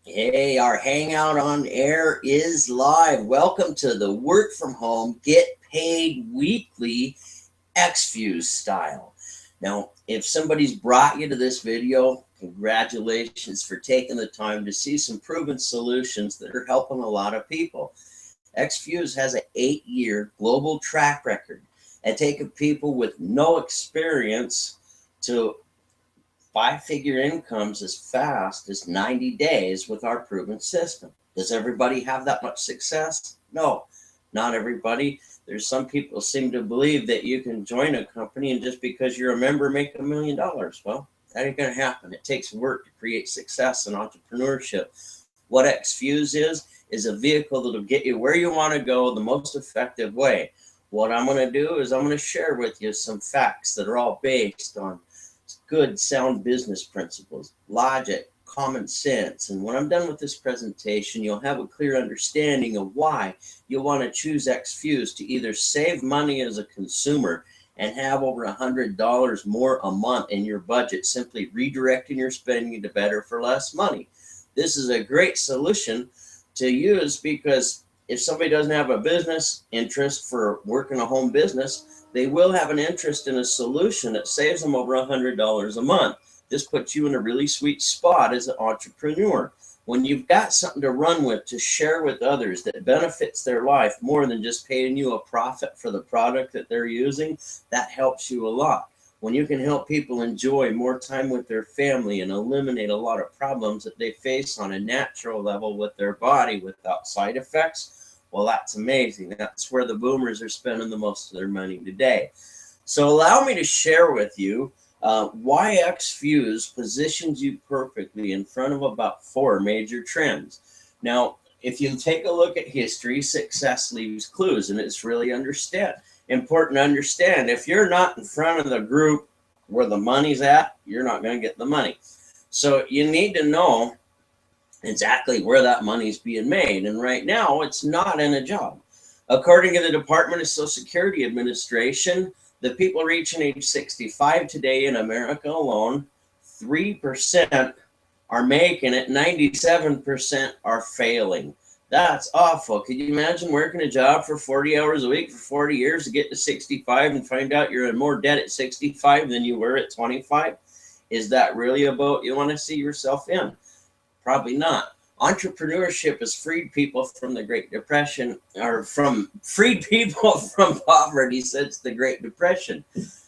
Hey, our hangout on air is live. Welcome to the work from home, get paid weekly eXfuze style. Now, if somebody's brought you to this video, congratulations for taking the time to see some proven solutions that are helping a lot of people. eXfuze has an 8-year global track record at taking people with no experience to five-figure incomes as fast as 90 days with our proven system. Does everybody have that much success? No, not everybody. There's some people seem to believe that you can join a company and just because you're a member make $1 million. Well, that ain't gonna happen. It takes work to create success in entrepreneurship. What eXfuze is a vehicle that'll get you where you want to go the most effective way. What I'm going to do is I'm going to share with you some facts that are all based on good, sound business principles, logic, common sense. And when I'm done with this presentation, you'll have a clear understanding of why you'll want to choose eXfuze to either save money as a consumer and have over $100 more a month in your budget, simply redirecting your spending to better for less money. This is a great solution to use because if somebody doesn't have a business interest for working a home business, they will have an interest in a solution that saves them over $100 a month. This puts you in a really sweet spot as an entrepreneur. When you've got something to run with, to share with others that benefits their life more than just paying you a profit for the product that they're using, that helps you a lot. When you can help people enjoy more time with their family and eliminate a lot of problems that they face on a natural level with their body without side effects, well, that's amazing. That's where the boomers are spending the most of their money today. So allow me to share with you why eXfuze positions you perfectly in front of about 4 major trends. Now, if you take a look at history, success leaves clues, and it's really important to understand. If you're not in front of the group where the money's at, you're not going to get the money. So you need to know exactly where that money's being made. And right now, it's not in a job. According to the Department of Social Security Administration, the people reaching age 65 today in America alone, 3% are making it, 97% are failing. That's awful. Could you imagine working a job for 40 hours a week for 40 years to get to 65 and find out you're in more debt at 65 than you were at 25? Is that really a boat you want to see yourself in? Probably not. Entrepreneurship has freed people from the Great Depression, or freed people from poverty since the Great Depression.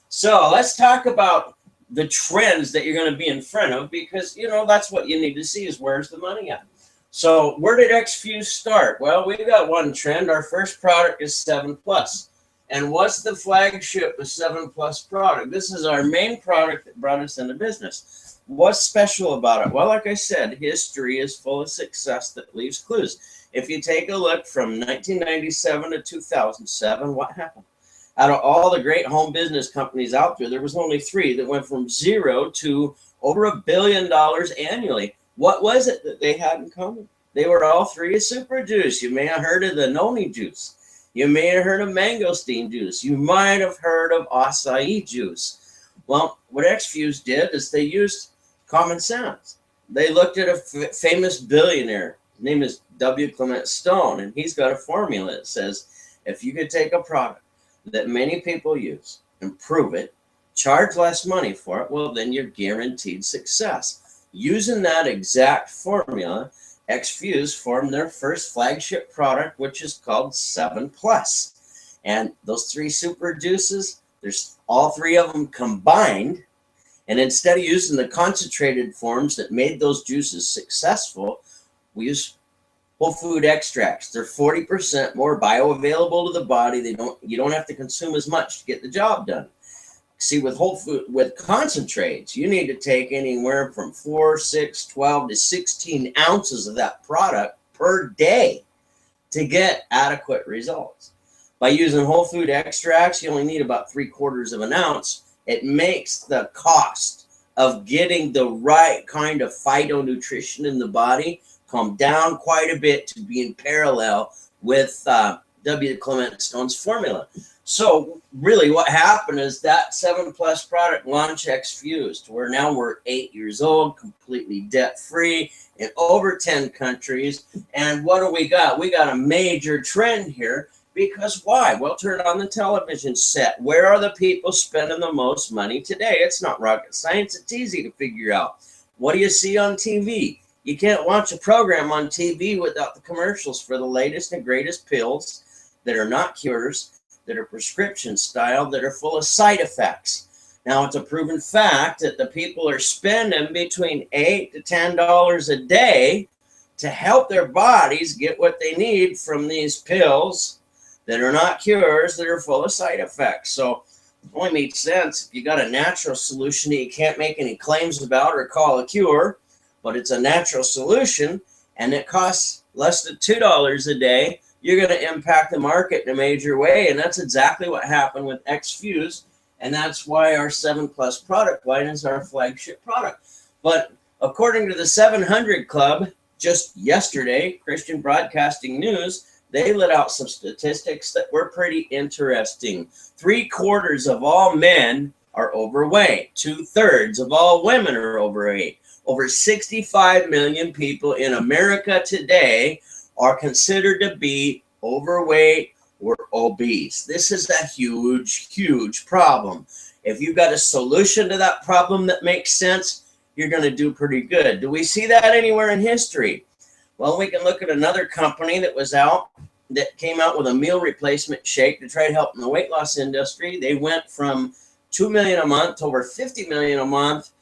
So let's talk about the trends that you're going to be in front of, because that's what you need to see is where's the money at. So where did eXfuze start? Well, we got one trend. Our first product is 7 Plus. And what's the flagship of 7 Plus product? This is our main product that brought us into business. What's special about it? Well, like I said, history is full of success that leaves clues. If you take a look from 1997 to 2007, what happened? Out of all the great home business companies out there, there was only 3 that went from 0 to over $1 billion annually. What was it that they had in common? They were all 3 a super juice. You may have heard of the noni juice. You may have heard of mangosteen juice. You might have heard of acai juice. Well, what eXfuze did is they used common sense. They looked at a famous billionaire. His name is W. Clement Stone, and he's got a formula that says if you could take a product that many people use, improve it, charge less money for it, well, then you're guaranteed success. Using that exact formula, eXfuze formed their first flagship product, which is called 7 Plus. And those 3 super juices, there's all 3 of them combined. And instead of using the concentrated forms that made those juices successful, we use whole food extracts. They're 40% more bioavailable to the body. You don't have to consume as much to get the job done. See, with whole food, with concentrates, you need to take anywhere from 4, 6, 12 to 16 ounces of that product per day to get adequate results. By using whole food extracts, you only need about 3/4 of an ounce. It makes the cost of getting the right kind of phytonutrition in the body come down quite a bit to be in parallel with W. Clement Stone's formula. So really what happened is that 7+ product launch eXfuze, to where now we're 8 years old, completely debt free in over 10 countries. And what do we got? We got a major trend here. Because why? Well, turn on the television set. Where are the people spending the most money today? It's not rocket science. It's easy to figure out. What do you see on TV? You can't watch a program on TV without the commercials for the latest and greatest pills that are not cures, that are prescription style, that are full of side effects. Now, it's a proven fact that the people are spending between $8 to $10 a day to help their bodies get what they need from these pills that are not cures, that are full of side effects. So it only makes sense if you got a natural solution that you can't make any claims about or call a cure, but it's a natural solution and it costs less than $2 a day, you're going to impact the market in a major way. And that's exactly what happened with eXfuze. And that's why our 7+ product line is our flagship product. But according to the 700 Club, just yesterday, Christian Broadcasting News, they let out some statistics that were pretty interesting. 3/4 of all men are overweight. 2/3 of all women are overweight. Over 65 million people in America today are considered to be overweight or obese. This is a huge, huge problem. If you've got a solution to that problem that makes sense, you're going to do pretty good. Do we see that anywhere in history? Well, we can look at another company that came out with a meal replacement shake to try to help in the weight loss industry. They went from $2 million a month to over $50 million a month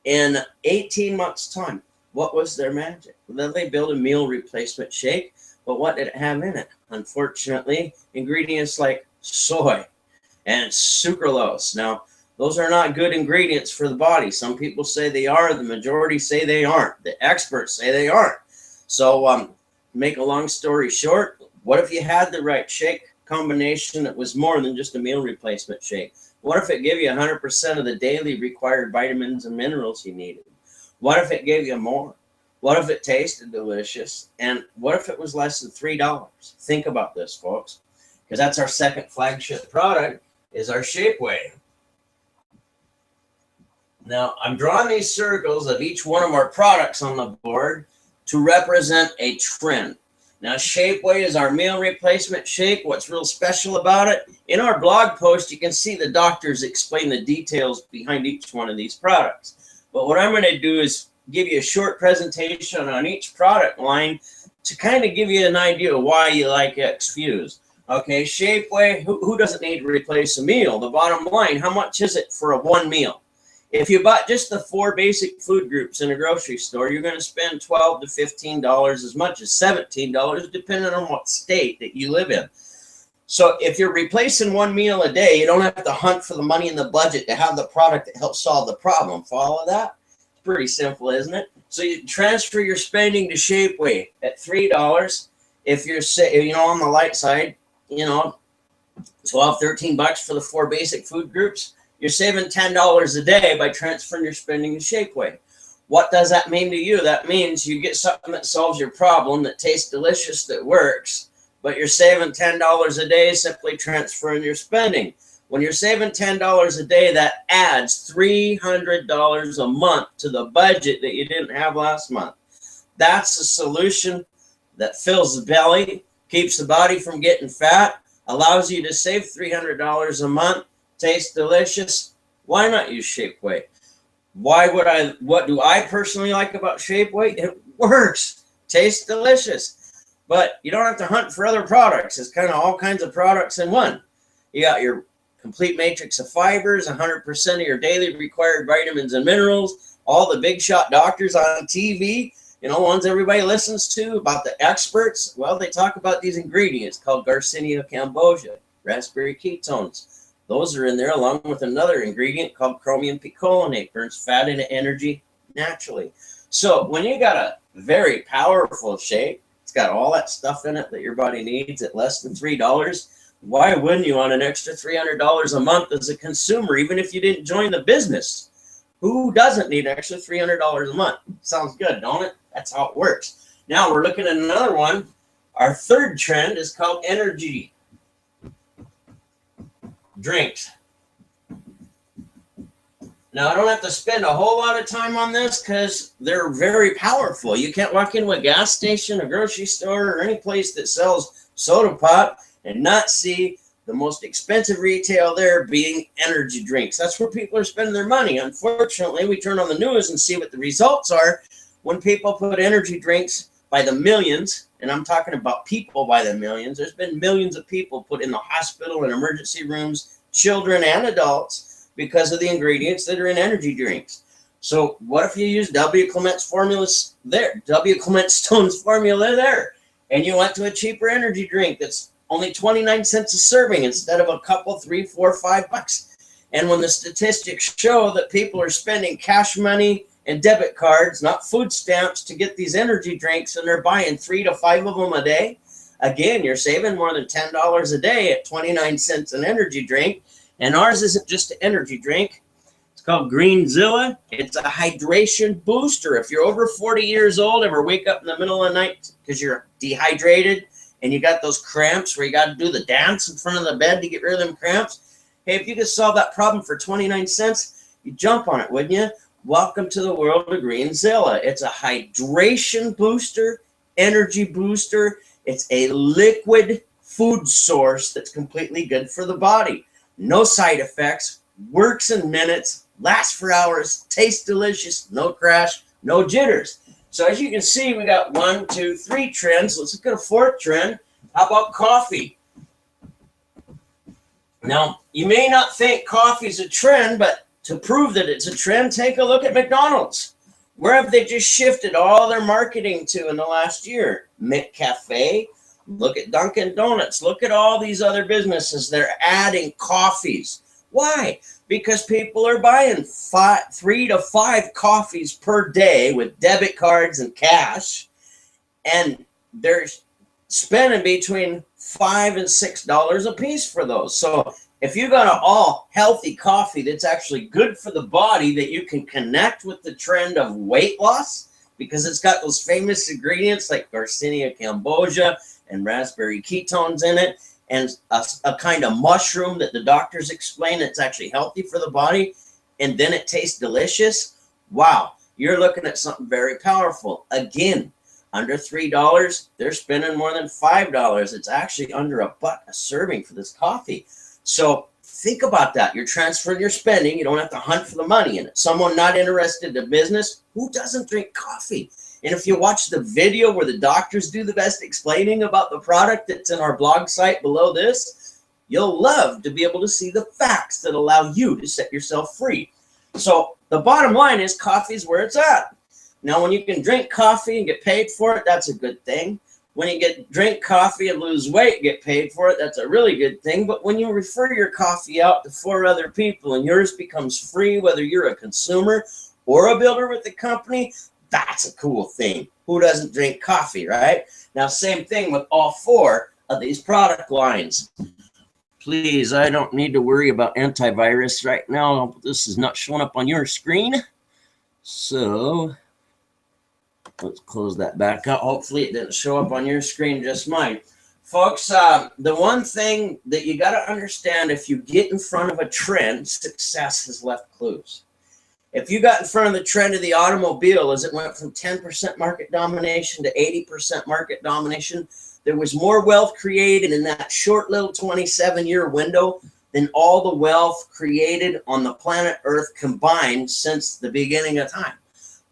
in 18 months' time. What was their magic? Well, they built a meal replacement shake, but what did it have in it? Unfortunately, ingredients like soy and sucralose. Now, those are not good ingredients for the body. Some people say they are. The majority say they aren't. The experts say they aren't. So, make a long story short, what if you had the right shake combination that was more than just a meal replacement shake? What if it gave you 100% of the daily required vitamins and minerals you needed? What if it gave you more? What if it tasted delicious? And what if it was less than $3? Think about this, folks, because that's our second flagship product, is our Shapeweigh. Now, I'm drawing these circles of each one of our products on the board to represent a trend. Now, Shapeweigh is our meal replacement shake. What's real special about it? In our blog post, you can see the doctors explain the details behind each one of these products. But what I'm going to do is give you a short presentation on each product line to kind of give you an idea of why you like eXfuze. Okay, Shapeweigh, who doesn't need to replace a meal? The bottom line, how much is it for a one meal? If you bought just the 4 basic food groups in a grocery store, you're going to spend $12 to $15, as much as $17, depending on what state that you live in. So if you're replacing one meal a day, you don't have to hunt for the money in the budget to have the product that helps solve the problem. Follow that? It's pretty simple, isn't it? So you transfer your spending to Shapeweigh at $3. If you're, on the light side, 12, $13 for the 4 basic food groups. You're saving $10 a day by transferring your spending to Shapeweigh. What does that mean to you? That means you get something that solves your problem, that tastes delicious, that works, but you're saving $10 a day simply transferring your spending. When you're saving $10 a day, that adds $300 a month to the budget that you didn't have last month. That's a solution that fills the belly, keeps the body from getting fat, allows you to save $300 a month, tastes delicious. Why not use Shapeweigh? What do I personally like about Shapeweigh? It works. Tastes delicious. But you don't have to hunt for other products. It's kind of all kinds of products in one. You got your complete matrix of fibers, 100% of your daily required vitamins and minerals, all the big shot doctors on TV, ones everybody listens to about the experts. Well, they talk about these ingredients called Garcinia cambogia, raspberry ketones. Those are in there along with another ingredient called chromium picolinate, burns fat into energy naturally. So when you got a very powerful shake, it's got all that stuff in it that your body needs at less than $3. Why wouldn't you want an extra $300 a month as a consumer, even if you didn't join the business? Who doesn't need an extra $300 a month? Sounds good, don't it? That's how it works. Now we're looking at another one. Our third trend is called energy. drinks. Now, I don't have to spend a whole lot of time on this because they're very powerful. You can't walk into a gas station, a grocery store, or any place that sells soda pop and not see the most expensive retail there being energy drinks. That's where people are spending their money. Unfortunately, we turn on the news and see what the results are when people put energy drinks by the millions, and I'm talking about people by the millions. There's been millions of people put in the hospital and emergency rooms, children and adults, because of the ingredients that are in energy drinks. So what if you use W. Clement Stone's formula there, and you went to a cheaper energy drink that's only 29 cents a serving instead of a couple, $3, $4, $5. And when the statistics show that people are spending cash money and debit cards, not food stamps, to get these energy drinks, and they're buying 3 to 5 of them a day, again, you're saving more than $10 a day at 29 cents an energy drink. And ours isn't just an energy drink. It's called Greenzilla. It's a hydration booster. If you're over 40 years old, ever wake up in the middle of the night because you're dehydrated and you got those cramps where you got to do the dance in front of the bed to get rid of them cramps, hey, if you could solve that problem for 29 cents, you jump on it, wouldn't you? Welcome to the world of Greenzilla. It's a hydration booster, energy booster. It's a liquid food source that's completely good for the body. No side effects, works in minutes, lasts for hours, tastes delicious, no crash, no jitters. So as you can see, we got 1, 2, 3 trends. Let's look at a 4th trend. How about coffee? Now, you may not think coffee is a trend, but to prove that it's a trend, take a look at McDonald's. Where have they just shifted all their marketing to in the last year? McCafe. Look at Dunkin' Donuts. Look at all these other businesses. They're adding coffees. Why? Because people are buying 3 to 5 coffees per day with debit cards and cash, and they're spending between $5 and $6 a piece for those. So if you got an all healthy coffee that's actually good for the body, that you can connect with the trend of weight loss, because it's got those famous ingredients like Garcinia cambogia and raspberry ketones in it, and a kind of mushroom that the doctors explain it's actually healthy for the body, and then it tastes delicious. Wow, you're looking at something very powerful. Again, under $3, they're spending more than $5. It's actually under $1 a serving for this coffee. So think about that. You're transferring your spending. You don't have to hunt for the money in it. Someone not interested in business, who doesn't drink coffee? And if you watch the video where the doctors do the best explaining about the product that's in our blog site below this, you'll love to be able to see the facts that allow you to set yourself free. So the bottom line is coffee is where it's at. Now, when you can drink coffee and get paid for it, that's a good thing. When you drink coffee and lose weight, get paid for it, that's a really good thing. But when you refer your coffee out to 4 other people and yours becomes free, whether you're a consumer or a builder with the company, that's a cool thing. Who doesn't drink coffee, right? Now, same thing with all 4 of these product lines. Please, I don't need to worry about antivirus right now. This is not showing up on your screen. So let's close that back out. Hopefully it didn't show up on your screen, just mine. Folks, the one thing that you got to understand, if you get in front of a trend, success has left clues. If you got in front of the trend of the automobile as it went from 10% market domination to 80% market domination, there was more wealth created in that short little 27-year window than all the wealth created on the planet Earth combined since the beginning of time.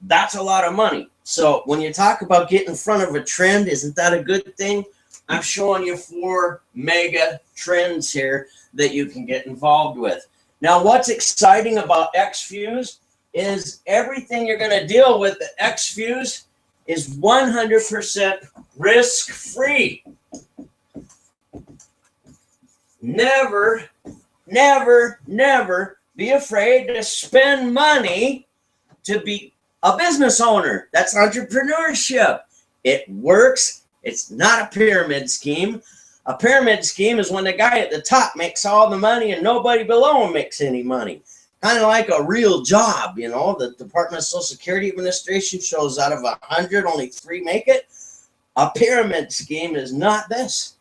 That's a lot of money. So when you talk about getting in front of a trend, isn't that a good thing? I'm showing you 4 mega trends here that you can get involved with. Now, what's exciting about eXfuze is everything you're going to deal with at eXfuze is 100% risk-free. Never, never, never be afraid to spend money to be a business owner. That's entrepreneurship. It works. It's not a pyramid scheme. A pyramid scheme is when the guy at the top makes all the money and nobody below him makes any money. Kind of like a real job, you know. The Department of Social Security Administration shows out of 100, only 3 make it. A pyramid scheme is not this.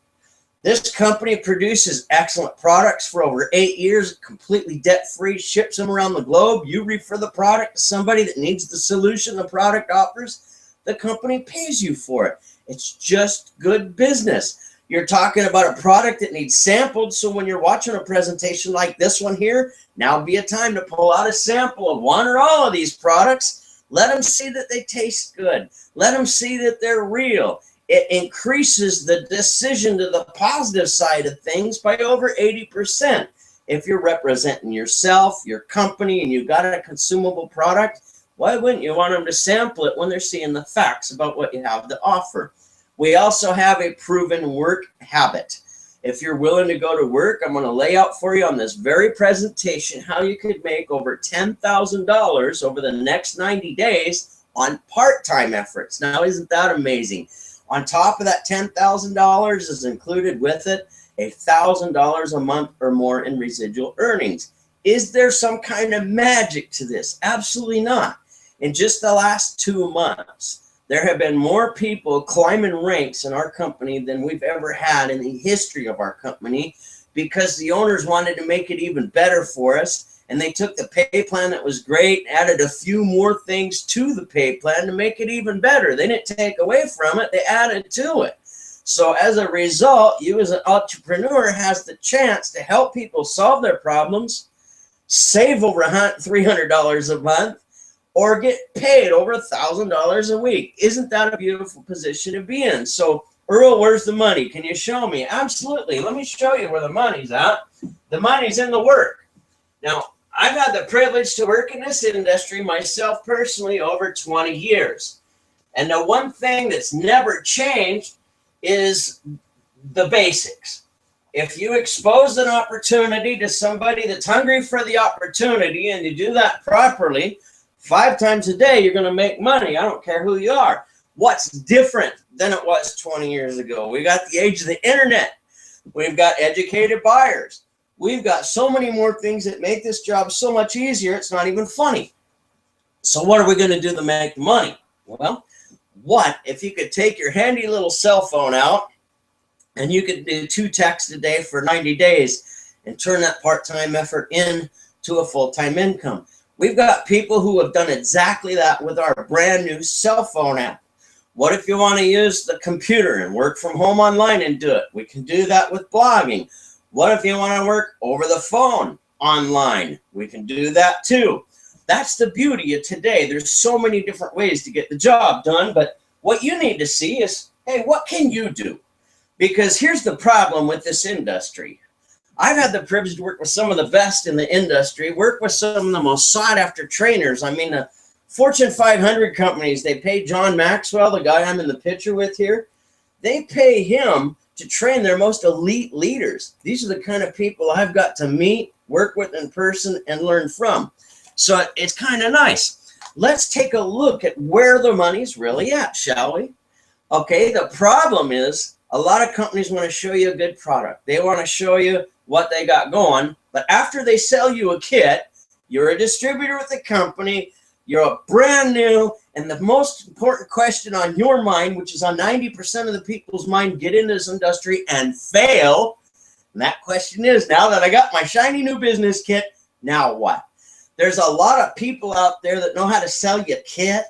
This company produces excellent products for over 8 years, completely debt-free, ships them around the globe. You refer the product to somebody that needs the solution the product offers, the company pays you for it. It's just good business. You're talking about a product that needs sampled, so when you're watching a presentation like this one here, now would be a time to pull out a sample of one or all of these products. Let them see that they taste good. Let them see that they're real. It increases the decision to the positive side of things by over 80%. If you're representing yourself, your company, and you've got a consumable product, why wouldn't you want them to sample it when they're seeing the facts about what you have to offer? We also have a proven work habit. If you're willing to go to work, I'm going to lay out for you on this very presentation how you could make over $10,000 over the next 90 days on part-time efforts. Now, isn't that amazing? On top of that $10,000 is included with it $1,000 a month or more in residual earnings. Is there some kind of magic to this? Absolutely not. In just the last 2 months, there have been more people climbing ranks in our company than we've ever had in the history of our company, because the owners wanted to make it even better for us. And they took the pay plan that was great, added a few more things to the pay plan to make it even better. They didn't take away from it, they added to it. So as a result, you as an entrepreneur has the chance to help people solve their problems, save over $300 a month, or get paid over $1,000 a week. Isn't that a beautiful position to be in? So, Earl, where's the money? Can you show me? Absolutely. Let me show you where the money's at. The money's in the work. Now, I've had the privilege to work in this industry myself personally over 20 years. And the one thing that's never changed is the basics. If you expose an opportunity to somebody that's hungry for the opportunity and you do that properly, 5 times a day, you're going to make money. I don't care who you are. What's different than it was 20 years ago? We got the age of the internet. We've got educated buyers. We've got so many more things that make this job so much easier, it's not even funny. So what are we going to do to make the money? Well, what if you could take your handy little cell phone out and you could do 2 texts a day for 90 days and turn that part-time effort into a full-time income? We've got people who have done exactly that with our brand new cell phone app. What if you want to use the computer and work from home online and do it? We can do that with blogging. What if you want to work over the phone online? We can do that too. That's the beauty of today. There's so many different ways to get the job done, but what you need to see is, hey, what can you do? Because here's the problem with this industry. I've had the privilege to work with some of the best in the industry, work with some of the most sought after trainers. I mean, the Fortune 500 companies, they pay John Maxwell, the guy I'm in the picture with here, they pay him to train their most elite leaders. These are the kind of people I've got to meet, work with in person, and learn from. So it's kind of nice. Let's take a look at where the money's really at, shall we? Okay, the problem is a lot of companies want to show you a good product. They want to show you what they got going, but after they sell you a kit, you're a distributor with the company, you're a brand new, and the most important question on your mind, which is on 90% of the people's mind, get into this industry and fail. And that question is, now that I got my shiny new business kit, now what? There's a lot of people out there that know how to sell you a kit,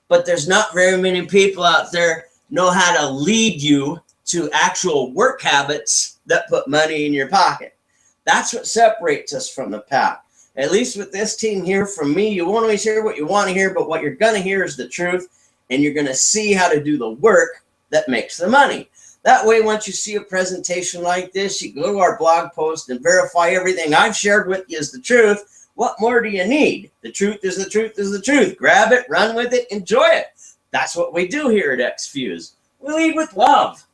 but there's not very many people out there know how to lead you to actual work habits that put money in your pocket. That's what separates us from the pack. At least with this team here, from me, you won't always hear what you want to hear, but what you're going to hear is the truth, and you're going to see how to do the work that makes the money. That way, once you see a presentation like this, you go to our blog post and verify everything I've shared with you is the truth. What more do you need? The truth is the truth is the truth. Grab it, run with it, enjoy it. That's what we do here at eXfuze. We lead with love.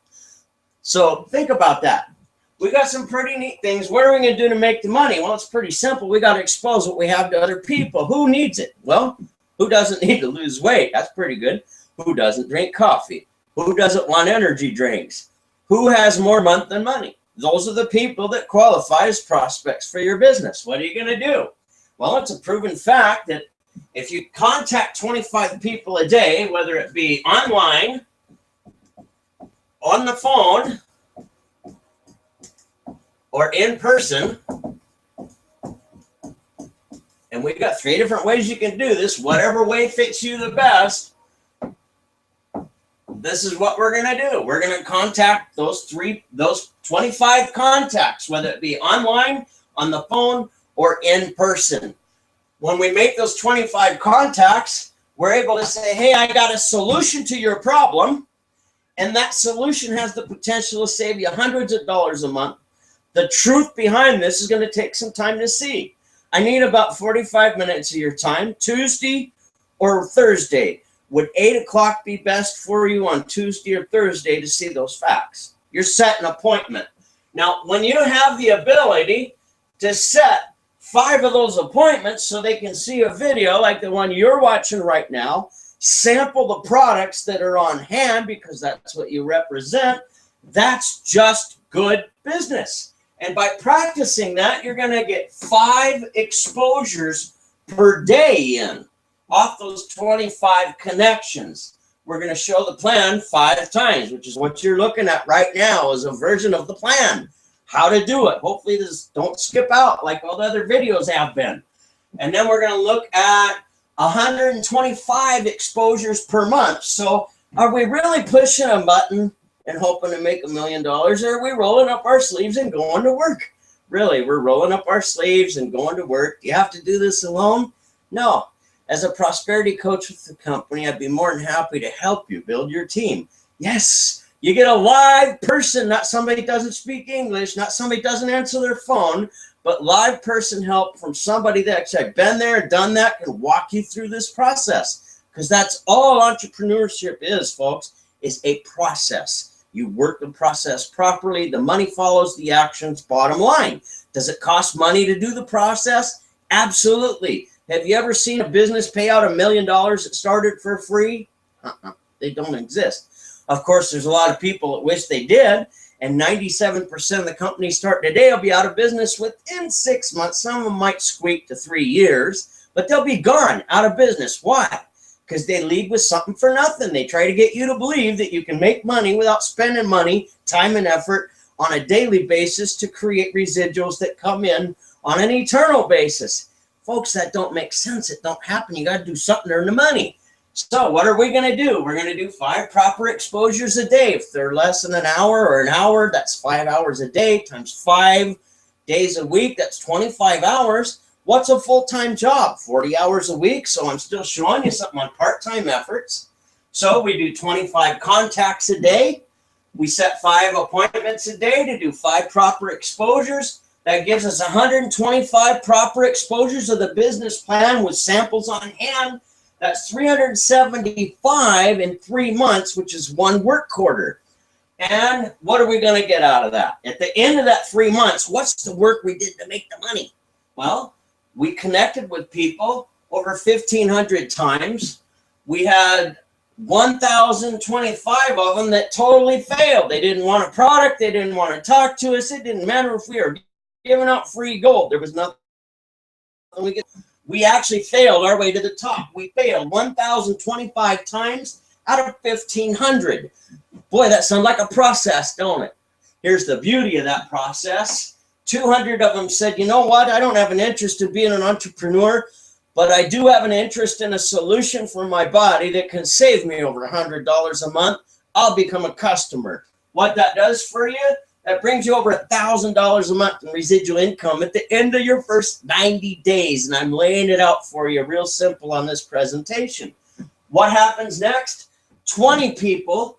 So think about that. We got some pretty neat things. What are we going to do to make the money? Well, it's pretty simple. We got to expose what we have to other people. Who needs it? Well, who doesn't need to lose weight? That's pretty good. Who doesn't drink coffee? Who doesn't want energy drinks? Who has more month than money? Those are the people that qualify as prospects for your business. What are you going to do? Well, it's a proven fact that if you contact 25 people a day, whether it be online, on the phone, or in person. And we've got 3 different ways you can do this. Whatever way fits you the best, this is what we're going to do. We're going to contact those 25 contacts, whether it be online, on the phone, or in person. When we make those 25 contacts, we're able to say, hey, I got a solution to your problem. And that solution has the potential to save you hundreds of dollars a month. The truth behind this is going to take some time to see. I need about 45 minutes of your time, Tuesday or Thursday. Would 8 o'clock be best for you on Tuesday or Thursday to see those facts? You're setting an appointment. Now, when you have the ability to set 5 of those appointments so they can see a video like the one you're watching right now, sample the products that are on hand because that's what you represent, that's just good business. And by practicing that, you're going to get 5 exposures per day in off those 25 connections. We're going to show the plan 5 times, which is what you're looking at right now is a version of the plan, how to do it. Hopefully this don't skip out like all the other videos have been. And then we're going to look at 125 exposures per month. So are we really pushing a button and hoping to make $1 million, or are we rolling up our sleeves and going to work? Really, we're rolling up our sleeves and going to work. Do you have to do this alone? No. As a prosperity coach with the company, I'd be more than happy to help you build your team. Yes, you get a live person, not somebody who doesn't speak English, not somebody who doesn't answer their phone, but live person help from somebody that's actually been there, done that, can walk you through this process. Because that's all entrepreneurship is, folks, is a process. You work the process properly. The money follows the actions, bottom line. Does it cost money to do the process? Absolutely. Have you ever seen a business pay out $1 million that started for free? They don't exist. Of course, there's a lot of people that wish they did, and 97% of the companies starting today will be out of business within 6 months. Some of them might squeak to 3 years, but they'll be gone, out of business. Why? Because they lead with something for nothing. They try to get you to believe that you can make money without spending money, time, and effort on a daily basis to create residuals that come in on an eternal basis. Folks, that don't make sense. It don't happen. You got to do something to earn the money. So what are we going to do? We're going to do 5 proper exposures a day. If they're less than an hour or an hour, that's 5 hours a day times 5 days a week. That's 25 hours. What's a full-time job? 40 hours a week. So I'm still showing you something on part-time efforts. So we do 25 contacts a day. We set 5 appointments a day to do 5 proper exposures. That gives us 125 proper exposures of the business plan with samples on hand. That's 375 in 3 months, which is 1 work quarter. And what are we going to get out of that? At the end of that 3 months, what's the work we did to make the money? Well, we connected with people over 1,500 times. We had 1,025 of them that totally failed. They didn't want a product. They didn't want to talk to us. It didn't matter if we were giving out free gold. There was nothing we could. We actually failed our way to the top. We failed 1,025 times out of 1,500. Boy, that sounds like a process, don't it? Here's the beauty of that process. 200 of them said, you know what? I don't have an interest in being an entrepreneur, but I do have an interest in a solution for my body that can save me over $100 a month. I'll become a customer. What that does for you, that brings you over $1,000 a month in residual income at the end of your first 90 days. And I'm laying it out for you real simple on this presentation. What happens next? 20 people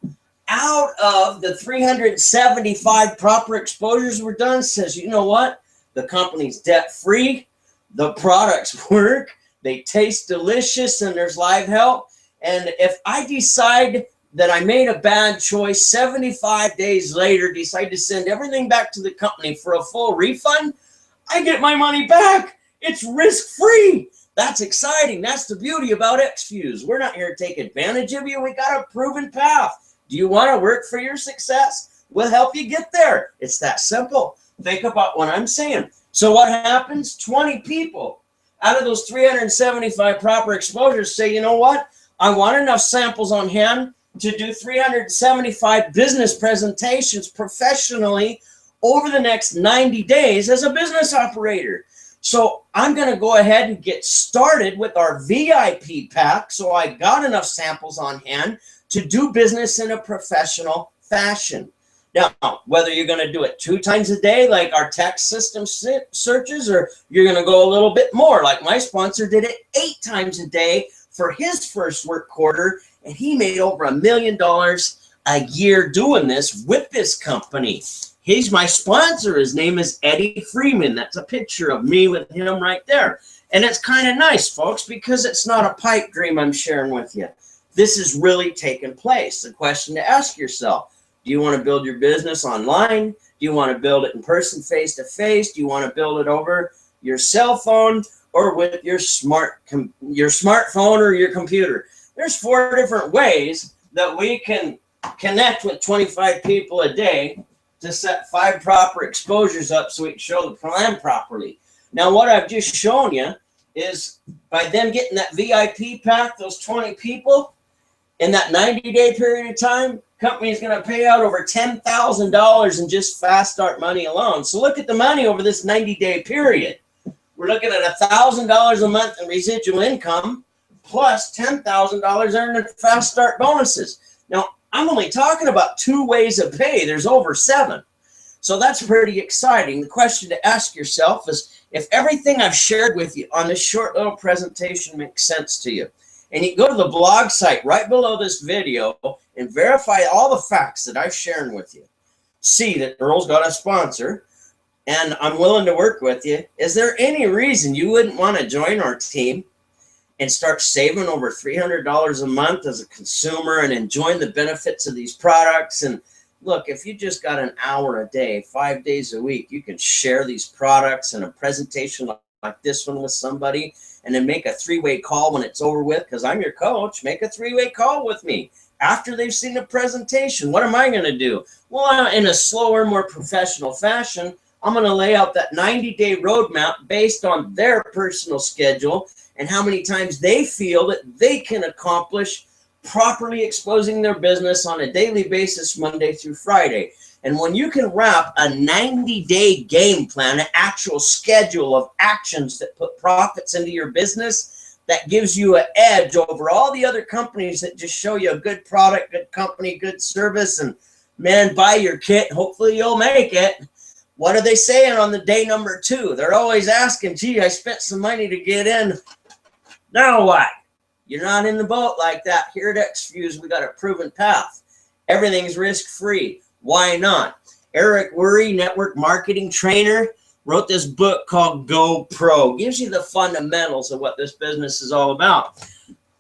out of the 375 proper exposures were done says, you know what? The company's debt-free. The products work. They taste delicious, and there's live help. And if I decide that I made a bad choice, 75 days later, decide to send everything back to the company for a full refund, I get my money back. It's risk-free. That's exciting. That's the beauty about eXfuze. We're not here to take advantage of you. We got a proven path. Do you want to work for your success? We'll help you get there. It's that simple. Think about what I'm saying. So what happens? 20 people out of those 375 proper exposures say, you know what? I want enough samples on hand to do 375 business presentations professionally over the next 90 days as a business operator. So I'm going to go ahead and get started with our VIP pack. So I got enough samples on hand to do business in a professional fashion. Now, whether you're going to do it 2 times a day, like our text system searches, or you're going to go a little bit more, like my sponsor did it 8 times a day for his first work quarter, and he made over $1 million a year doing this with this company. He's my sponsor. His name is Eddie Freeman. That's a picture of me with him right there. And it's kind of nice, folks, because it's not a pipe dream I'm sharing with you. This is really taking place. The question to ask yourself, do you want to build your business online? Do you want to build it in person, face-to-face? Do you want to build it over your cell phone or with your smartphone or your computer? There's 4 different ways that we can connect with 25 people a day to set 5 proper exposures up so we can show the plan properly. Now, what I've just shown you is by them getting that VIP pack, those 20 people, in that 90-day period of time, company is going to pay out over $10,000 in just fast start money alone. So look at the money over this 90-day period. We're looking at $1,000 a month in residual income plus $10,000 earned in fast start bonuses. Now, I'm only talking about 2 ways of pay. There's over 7. So that's pretty exciting. The question to ask yourself is, if everything I've shared with you on this short little presentation makes sense to you, and you go to the blog site right below this video and verify all the facts that I've shared with you, see that Earl's got a sponsor, and I'm willing to work with you, is there any reason you wouldn't want to join our team and start saving over $300 a month as a consumer and enjoying the benefits of these products? And look, if you just got an hour a day, 5 days a week, you can share these products in a presentation like this one with somebody, and then make a 3-way call when it's over with, because I'm your coach. Make a 3-way call with me after they've seen the presentation. What am I going to do? Well, in a slower, more professional fashion, I'm going to lay out that 90-day roadmap based on their personal schedule and how many times they feel that they can accomplish properly exposing their business on a daily basis, Monday through Friday. And when you can wrap a 90-day game plan, an actual schedule of actions that put profits into your business, that gives you an edge over all the other companies that just show you a good product, good company, good service, and man, buy your kit, hopefully you'll make it. What are they saying on the day number 2? They're always asking, gee, I spent some money to get in. Now what? You're not in the boat like that. Here at eXfuze, we got a proven path. Everything's risk-free. Why not? Eric Worre, network marketing trainer, wrote this book called Go Pro. Gives you the fundamentals of what this business is all about.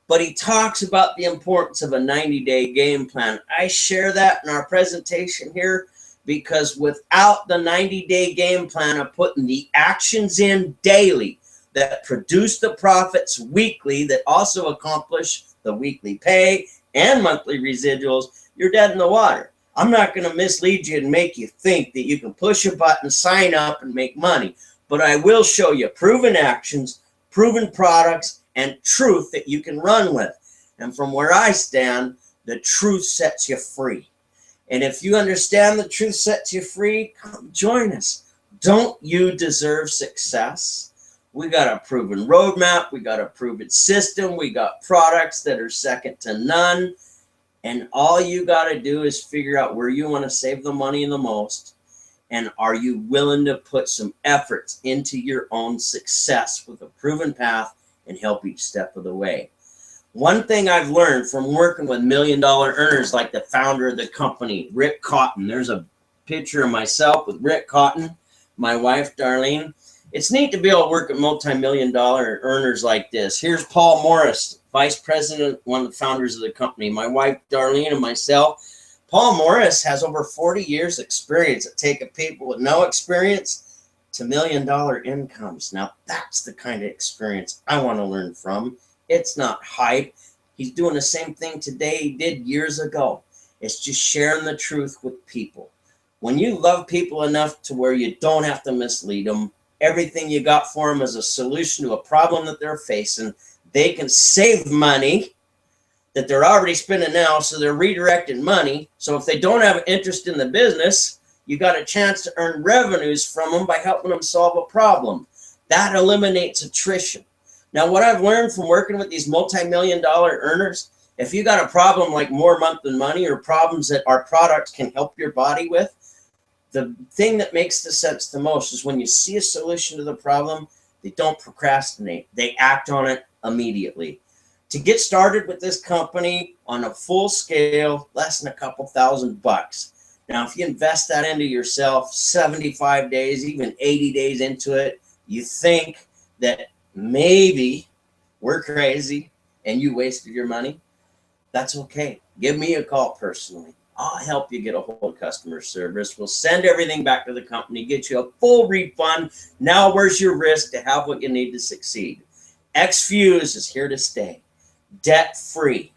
But he talks about the importance of a 90-day game plan. I share that in our presentation here because without the 90-day game plan of putting the actions in daily that produce the profits weekly, that also accomplish the weekly pay and monthly residuals, you're dead in the water. I'm not going to mislead you and make you think that you can push a button, sign up, and make money. But I will show you proven actions, proven products, and truth that you can run with. And from where I stand, the truth sets you free. And if you understand the truth sets you free, come join us. Don't you deserve success? We got a proven roadmap. We got a proven system. We got products that are second to none. And all you got to do is figure out where you want to save the money the most. And are you willing to put some efforts into your own success with a proven path and help each step of the way? One thing I've learned from working with $1 million earners like the founder of the company, Rick Cotton. There's a picture of myself with Rick Cotton, my wife, Darlene. It's neat to be able to work with multi-million-dollar earners like this. Here's Paul Morris, vice president, one of the founders of the company. My wife, Darlene, and myself. Paul Morris has over 40 years experience at taking people with no experience to $1 million incomes. Now, that's the kind of experience I want to learn from. It's not hype. He's doing the same thing today he did years ago. It's just sharing the truth with people. When you love people enough to where you don't have to mislead them, everything you got for them is a solution to a problem that they're facing. They can save money that they're already spending now, so they're redirecting money. So if they don't have an interest in the business, you got a chance to earn revenues from them by helping them solve a problem. That eliminates attrition. Now, what I've learned from working with these multi-million-dollar earners, if you got a problem like more month than money or problems that our product can help your body with, the thing that makes the sense the most is when you see a solution to the problem, they don't procrastinate. They act on it immediately. To get started with this company on a full scale, less than a couple $1,000. Now, if you invest that into yourself, 75 days, even 80 days into it, you think that maybe we're crazy and you wasted your money, that's okay. Give me a call personally. I'll help you get a hold of customer service. We'll send everything back to the company, get you a full refund. Now, where's your risk to have what you need to succeed? eXfuze is here to stay. Debt-free,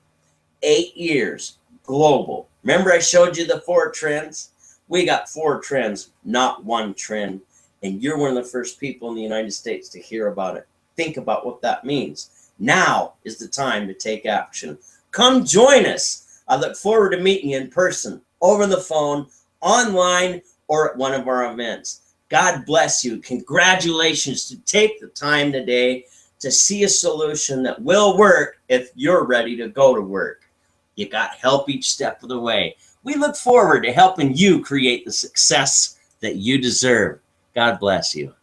8 years, global. Remember I showed you the 4 trends? We got 4 trends, not 1 trend. And you're one of the first people in the United States to hear about it. Think about what that means. Now is the time to take action. Come join us. I look forward to meeting you in person, over the phone, online, or at one of our events. God bless you. Congratulations to take the time today to see a solution that will work if you're ready to go to work. You got help each step of the way. We look forward to helping you create the success that you deserve. God bless you.